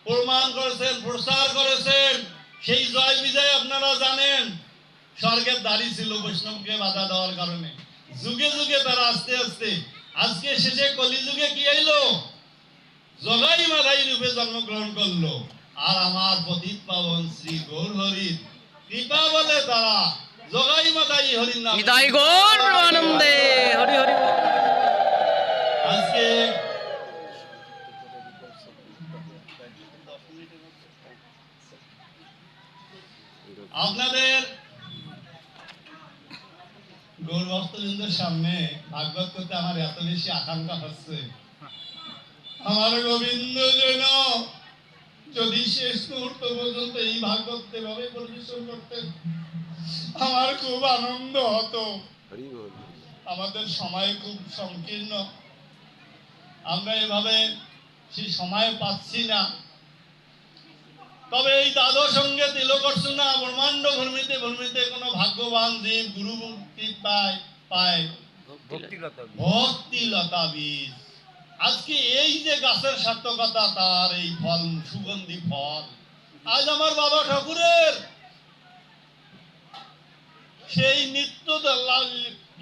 প্রমাণ করেছেন, প্রচার করেছেন। সেই জয় বিজয় আপনারা জানেন, স্বর্গের দাড়ি ছিল বৈষ্ণবকে বাধা দেওয়ার কারণে। যুগে যুগে তারা আস্তে আস্তে আজকে শেষে কলিযুগে কি আইলো? জগাই মাধাই রূপে জন্মগ্রহণ করলো। আর আমার পতিত পাবন শ্রী গৌর হরির কৃপা বলে তারা জগাই মাধাই হরির নাম নিতাই গৌর আনন্দে হরি হরি বল। আজকে আপনাদের গৌর ভক্তবৃন্দের সামনে ভাগবত করতে আমার এত বেশি আকাঙ্ক্ষা হচ্ছে, আমার গোবিন্দ যেন যদি শেষ মুহূর্ত পর্যন্ত এই ভাগবত এভাবে পরিবেশন করতেন, আমার খুব আনন্দ হতো। আমাদের সময় খুব সংকীর্ণ, আমরা এভাবে সেই সময় পাচ্ছি না। তবে এই দ্বাদশ সঙ্গে তিলক অর্চনা ব্রহ্মাণ্ড ভূমিতে ভূমিতে কোনো ভাগ্যবান জীব গুরু মুক্তি পায় ভক্তিলতা বীজ। আজকে এই যে গাছের সার্থকতা, তার এই ফল, সুগন্ধি ফল। আজ আমার বাবা ঠাকুরের সেই নিত্য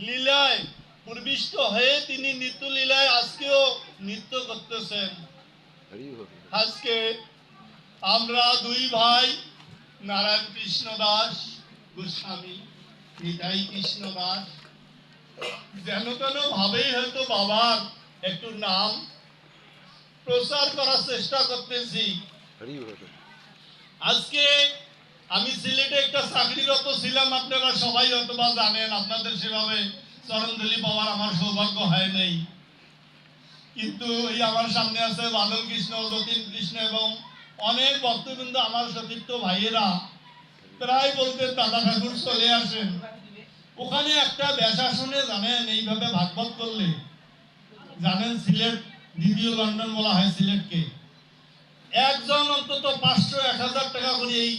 লীলায় প্রবিষ্ট হয়ে তিনি নিত্য লীলায় আজকেও নৃত্য করতেছেন। আজকে আমরা দুই ভাই নারায়ণ কৃষ্ণ দাস গোস্বামী, নিতাই কৃষ্ণ দাস, যেন তেন ভাবেই হয়তো বাবার একটু নাম প্রচার করার চেষ্টা করতেছি। আজকে আমি সিলেটে একটা চাকরিরত ছিলাম, আপনারা সবাই হয়তো বা জানেন, আপনাদের সেভাবে চরণধুলি পাওয়ার আমার সৌভাগ্য হয় নাই, কিন্তু এই আমার সামনে আছে বাদল কৃষ্ণ, যতীন কৃষ্ণ এবং অনেক ভক্তবৃন্দ, আমার সতীর্থ ভাইয়েরা প্রায় বলতেন দাদা ঠাকুর চলে আসেন। ওখানে একটা ব্যাসাসনে জানেন এইভাবে ভাগবত করলে, জানেন সিলেট দ্বিতীয় লন্ডন বলা হয় সিলেটকে, একজন অন্তত 500-1000 টাকা করে এই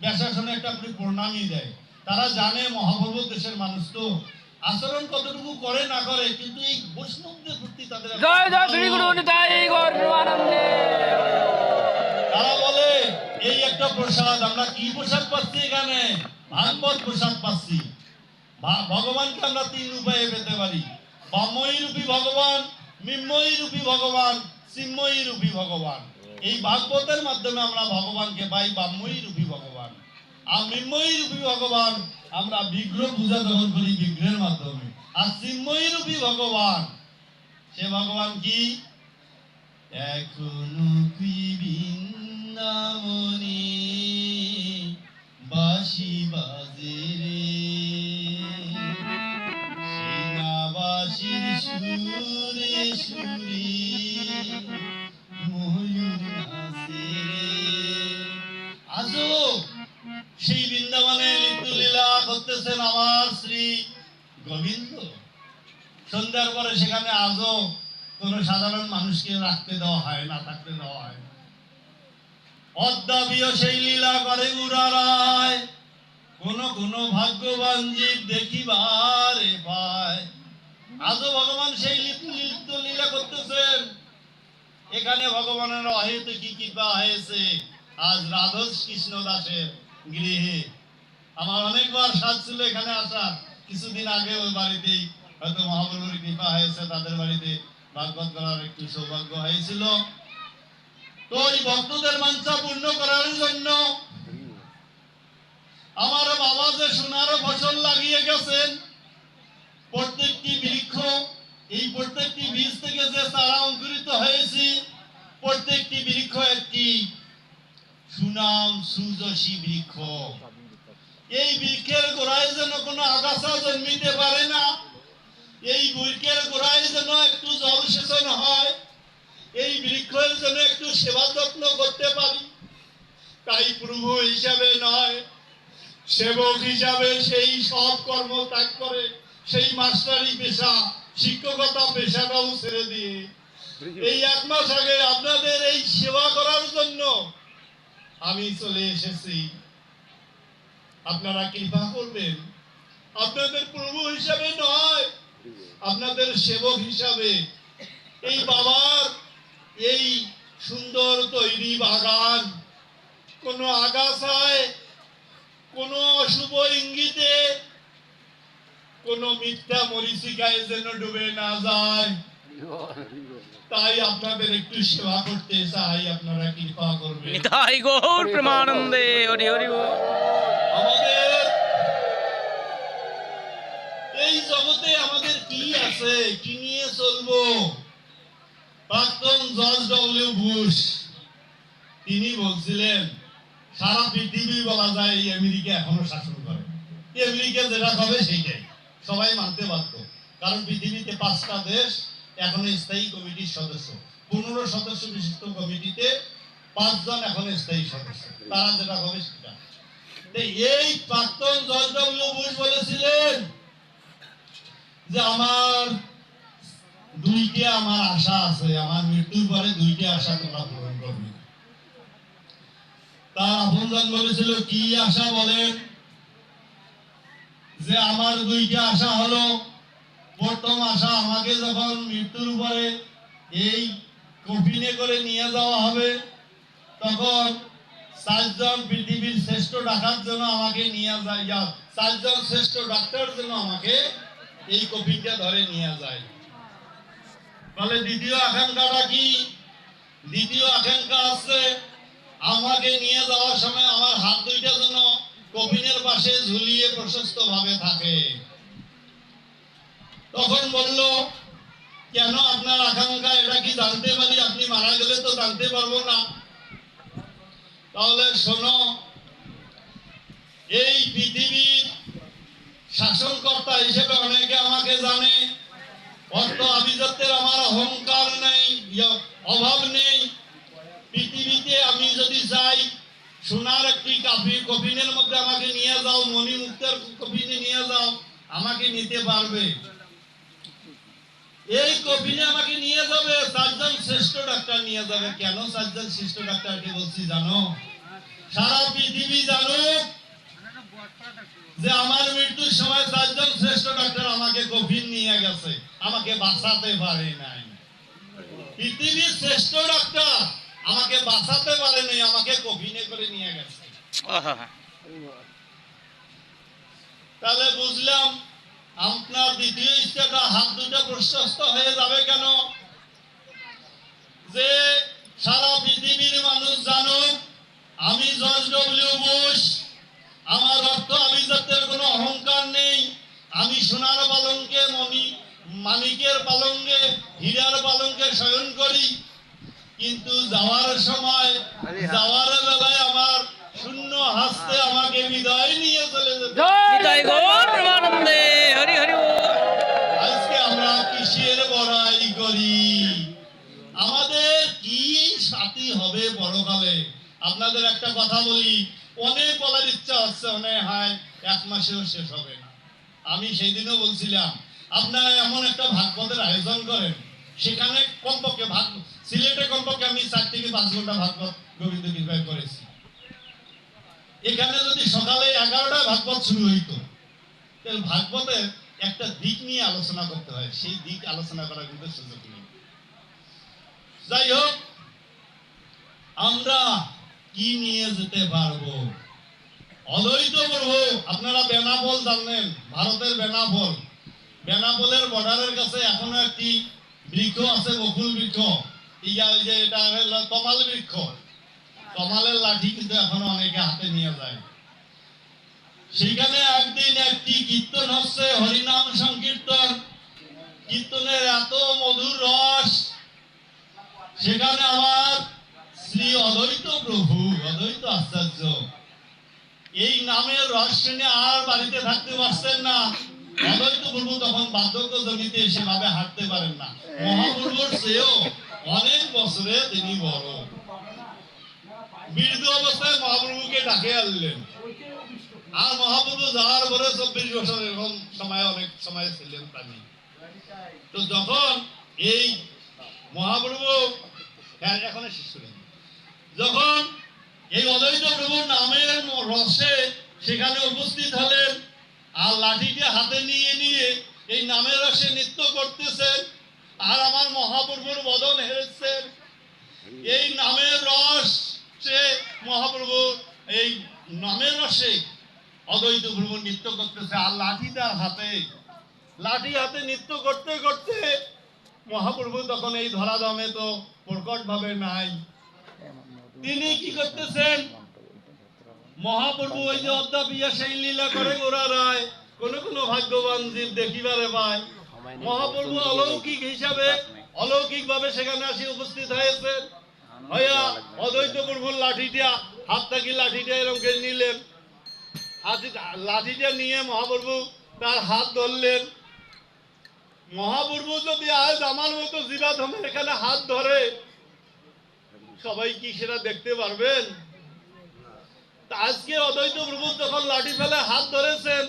ব্যাসাসনে একটা করে প্রণামী দেয়। তারা জানে মহাপ্রভু দেশের মানুষ, তো আচরণ কতটুকু করে না করে, কিন্তু এই বৈষ্ণবদের প্রতি তাদের একটা জয় জয় শ্রী ভালো। গুরু নিতাই গৌর প্রেমানন্দে। তারা বলে এই একটা প্রসাদ, আমরা কি প্রসাদ পাচ্ছি এখানে? ভাগবত প্রসাদ পাচ্ছি। ভগবানকে আমরা 3 উপায়ে পেতে পারি: বাময়ী রূপী ভগবান, মিন্ময়ী রূপী ভগবান, চিন্ময়ী রূপী ভগবান। এই ভাগবতের মাধ্যমে আমরা ভগবানকে পাই, বাময়ী রূপী ভগবান। আর মিন্ময়ী রূপী ভগবান আমরা বিগ্রহ পূজা যখন করি বিগ্রহের মাধ্যমে। আর চিন্ময়ী রূপী ভগবান, সে ভগবান কি? এখনো কি বৃন্দাবনে বাঁশি বাজে রে, সেই না বাঁশির সুরে সুরে ময়ূর নাচে রে। আজও সেই বৃন্দাবনে নিত্য লীলা করতেছেন আমার শ্রী গোবিন্দ। সন্ধ্যার পরে সেখানে আজও কোন সাধারণ মানুষকে রাখতে দেওয়া হয় না, থাকতে দেওয়া হয় না। অদ্যাপিও সেই লীলা করে উড়ারায়, কোন কোন ভাগ্যবান জীব দেখিবারে পায়। আজও ভগবান সেই লিপ্ত লীলা করতেছেন। এখানে ভগবানের অহেতু কি কৃপা হয়েছে আজ রাধস কৃষ্ণ দাসের গৃহে। আমার অনেকবার সাধ ছিল এখানে আসা, কিছুদিন আগে ওই বাড়িতেই হয়তো মহাপ্রভুর কৃপা হয়েছে, তাদের বাড়িতে ভাগবত করার একটু সৌভাগ্য হয়েছিল। তো এই ভক্তদের মানসা পূর্ণ করার জন্য আমার বাবা যে সোনার ফসল লাগিয়ে গেছেন, প্রত্যেকটি বৃক্ষ, এই প্রত্যেকটি বীজ থেকে যে চারা অঙ্কুরিত হয়েছে, প্রত্যেকটি বৃক্ষ একটি সুনাম সুযশী বৃক্ষ। এই বৃক্ষের গোড়ায় যেন কোনো আগাছা জন্মিতে পারে না, এই বৃক্ষের গোড়ায় যেন একটু জলসেচন হয়, এই বৃক্ষের জন্য একটু সেবা যত্ন করতে পারি। তাই প্রভু হিসাবে নয়, সেবক হিসাবে সেই সব কর্ম ত্যাগ করে সেই মাস্টারি পেশা, শিক্ষকতা পেশাটাও ছেড়ে দিয়ে এই 1 মাস আগে আপনাদের এই সেবা করার জন্য আমি চলে এসেছি। আপনারা কৃপা করবেন, আপনাদের প্রভু হিসাবে নয়, আপনাদের সেবক হিসাবে। এই বাবার এই সুন্দর তৈরি বাগান কোনো আগাছায়, কোনো অশুভ ইঙ্গিতে, কোনো মিথ্যা মরিচিকায় যেন ডুবে না যায়, তাই আপনাদের একটু সেবা করতে চাই, আপনারা কৃপা করবেন। নিতাই গৌর প্রেমানন্দে। হরি হরি বল। আমাদের এই জগতে আমাদের কি আছে, কি নিয়ে চলবো? প্রাক্তন জর্জ ডব্লিউ বুশ তিনি বলছিলেন, সারা পৃথিবী বলা যায় এই আমেরিকা এখনো শাসন করে। আমেরিকা যেটা হবে সেইটাই সবাই মানতে বাধ্য, কারণ পৃথিবীতে 5টা দেশ এখনো স্থায়ী কমিটির সদস্য। 15 সদস্য বিশিষ্ট কমিটিতে 5 জন এখনো স্থায়ী সদস্য, তারা যেটা হবে সেটা। এই প্রাক্তন জর্জ ডব্লিউ বুশ বলেছিলেন যে আমার 2টি আমার আশা আছে, আমার মৃত্যুর পরে 2টি আশা তোমরা পূরণ করবে। তার আপনজন বলেছিল, কি আশা বলেন? যে আমার 2টা আশা হলো, প্রথম আশা, আমাকে যখন মৃত্যুর উপরে এই কফিনে করে নিয়ে যাওয়া হবে, তখন 4 জন পৃথিবীর শ্রেষ্ঠ ডাক্তার জন্য আমাকে নিয়ে যায়, 4 জন শ্রেষ্ঠ ডাক্তার জন্য আমাকে এই কফিনটা ধরে নিয়ে যায়। বলে দ্বিতীয় আকাঙ্ক্ষাটা কি? দ্বিতীয় আকাঙ্ক্ষা আছে, আমাকে নিয়ে যাওয়ার সময় আমার হাত 2টা যেন কফিনের পাশে ঝুলিয়ে প্রশস্ত ভাবে থাকে। তখন বলল, কেন আপনার আকাঙ্ক্ষা, এটা কি জানতে পারি? আপনি মারা গেলে তো জানতে পারবো না। তাহলে শোনো, এই পৃথিবীর শাসনকর্তা হিসেবে অনেকে আমাকে জানে। অর্থ আভিজাত্যের আমার অহংকার নেই, অভাব নেই। পৃথিবীতে আমি যদি যাই, সোনার একটি কফিনের মধ্যে আমাকে নিয়ে যাও, মণিমুক্তার কফিনে নিয়ে যাও, আমাকে নিতে পারবে। এই কফিনে আমাকে নিয়ে যাবে চারজন শ্রেষ্ঠ ডাক্তার নিয়ে যাবে। কেন চারজন শ্রেষ্ঠ ডাক্তারকে বলছি জানো? সারা পৃথিবী জানুক যে আমার মৃত্যুর সময় চারজন শ্রেষ্ঠ ডাক্তার আমাকে কফিন নিয়ে গেছে, আমাকে বাঁচাতে পারে নাই। পৃথিবীর শ্রেষ্ঠ ডাক্তার আমাকে বাঁচাতে পারে নাই, আমাকে কফিনে করে নিয়ে গেছে। তাহলে বুঝলাম আপনার দ্বিতীয় ইচ্ছাটা হাত দুটো প্রশস্ত হয়ে যাবে কেন? যে সারা পৃথিবীর মানুষ জানুক আমি জর্জ ডব্লিউ বুশ, আমার অর্থ আভিজাত্যের কোনো অহংকার নেই। আমি সোনার পালঙ্কে, মানিকের পালঙ্কে, হীরার পালঙ্কে শয়ন করি, কিন্তু যাওয়ার সময়, যাওয়ার বেলায় আমার শূন্য হাসতে আমাকে বিদায় নিয়ে চলে যেতে। জয় গৌর প্রেমানন্দে হরি হরি বল। আজকে আমরা কিসের বড়াই করি? আমাদের কি সাথী হবে পরকালে? আপনাদের একটা কথা বলি, অনেক বলার ইচ্ছা হচ্ছে, অনেক হয় এক মাসেও শেষ হবে না। আমি সেই দিনও বলছিলাম আপনারা এমন একটা ভাগবতের আয়োজন করেন, সেখানে কমপক্ষে সিলেটে কমপক্ষে আমি 4 থেকে 5 ঘন্টা ভাগবত গোবিন্দ কৃপায় করেছি। এখানে যদি সকালে 11টায় ভাগবত শুরু হইতো, তাহলে ভাগবতের একটা দিক নিয়ে আলোচনা করতে হয়, সেই দিক আলোচনা করার কিন্তু সুযোগ নেই। যাই হোক, আমরা কি নিয়ে যেতে পারবো? অদ্বৈত প্রভু, আপনারা বেনাপোল জানেন, ভারতের বেনাপোল, বেনাপোলের বর্ডারের কাছে এখনো একটি বৃক্ষ আছে, বকুল বৃক্ষ। যে এটা হলো তমাল বৃক্ষ, তমালের লাঠি কিন্তু এখনো অনেকে হাতে নিয়ে যায়। সেখানে একদিন একটি কীর্তন হচ্ছে, হরিনাম সংকীর্তন। কীর্তনের এত মধুর রস, সেখানে আমার শ্রী অদ্বৈত প্রভু, অদ্বৈত আচার্য এই নামের রস শুনে আর বাড়িতে থাকতে পারছেন না। অদ্বৈত প্রভু তখন বার্ধক্য জনিতে সেভাবে হাঁটতে পারেন না। মহাপ্রভুর চেয়েও অনেক বছরে তিনি বড়। বৃদ্ধ অবস্থায় মহাপ্রভুকে ডাকে আনলেন, আর মহাপ্রভু যাওয়ার পরে 24 বছর এরকম সময়, অনেক সময় ছিলেন তিনি। তো যখন এই মহাপ্রভু এখন শেষ করেন, যখন এই অদ্বৈত প্রভুর নামের রসে সেখানে উপস্থিত হলেন, আর লাঠিকে হাতে নিয়ে নিয়ে এই নামের রসে নৃত্য করতেছেন, আর আমার মহাপ্রভুর বদন হেরেছেন। এই নামের রস সে মহাপ্রভু, এই নামের রসে অদ্বৈত প্রভু নৃত্য করতেছে, আর লাঠি তার হাতে, লাঠি হাতে নৃত্য করতে করতে মহাপ্রভু তখন এই ধরাধামে তো প্রকট ভাবে নাই। তিনি কি করতেছেন? মহাপ্রভু ওই যে অদ্যাপিয়া সেই লীলা করে ওরা রায়, কোন কোন ভাগ্যবান জীব দেখিবারে পায়। মহাপ্রভু অলৌকিক হিসাবে, অলৌকিক ভাবে সেখানে আসি উপস্থিত হয়েছেন। হইয়া অদ্বৈত প্রভুর লাঠিটা, হাত থাকি লাঠিটা এরকম নিলেন, লাঠিটা নিয়ে মহাপ্রভু তার হাত ধরলেন। মহাপ্রভু যদি আজ আমার মতো জীবাধমে এখানে হাত ধরে, সবাই কি সেটা দেখতে পারবেন? আজকে অদ্বৈত প্রভু যখন লাঠি ফেলে হাত ধরেছেন,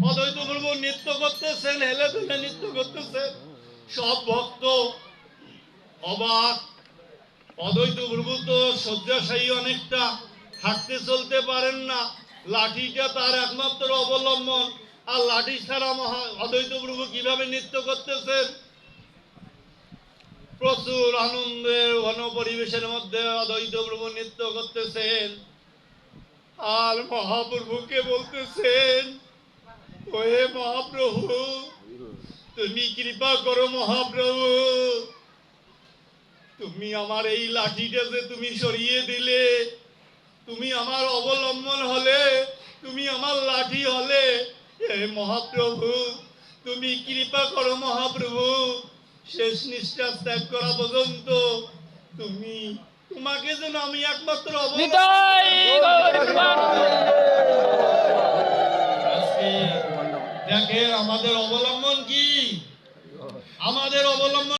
অদ্বৈত প্রভু নৃত্য করতেছেন, হেলে দুলে নৃত্য করতেছেন, সব ভক্ত অবাক। অদ্বৈত প্রভু তো শয্যাশায়ী, অনেকটা হাঁটতে চলতে পারেন না, লাঠিটা তার একমাত্র অবলম্বন, আর লাঠি ছাড়া অদ্বৈত প্রভু কিভাবে নৃত্য করতেছেন? প্রচুর আনন্দের ঘন পরিবেশের মধ্যে অদ্বৈত প্রভু নৃত্য করতেছেন, আর মহাপ্রভুকে বলতেছেন, ওহে মহাপ্রভু, তুমি কৃপা করো মহাপ্রভু, তুমি আমার এই লাঠিটা যে তুমি সরিয়ে দিলে, তুমি আমার অবলম্বন হলে, তুমি আমার লাঠি হলে, হে মহাপ্রভু তুমি কৃপা করো মহাপ্রভু, শেষ নিঃশ্বাস ত্যাগ করা পর্যন্ত তুমি, তোমাকে যেন আমি একমাত্র নিতাই গৌর প্রেমানন্দে। আজকে দেখেন আমাদের অবলম্বন কি? আমাদের অবলম্বন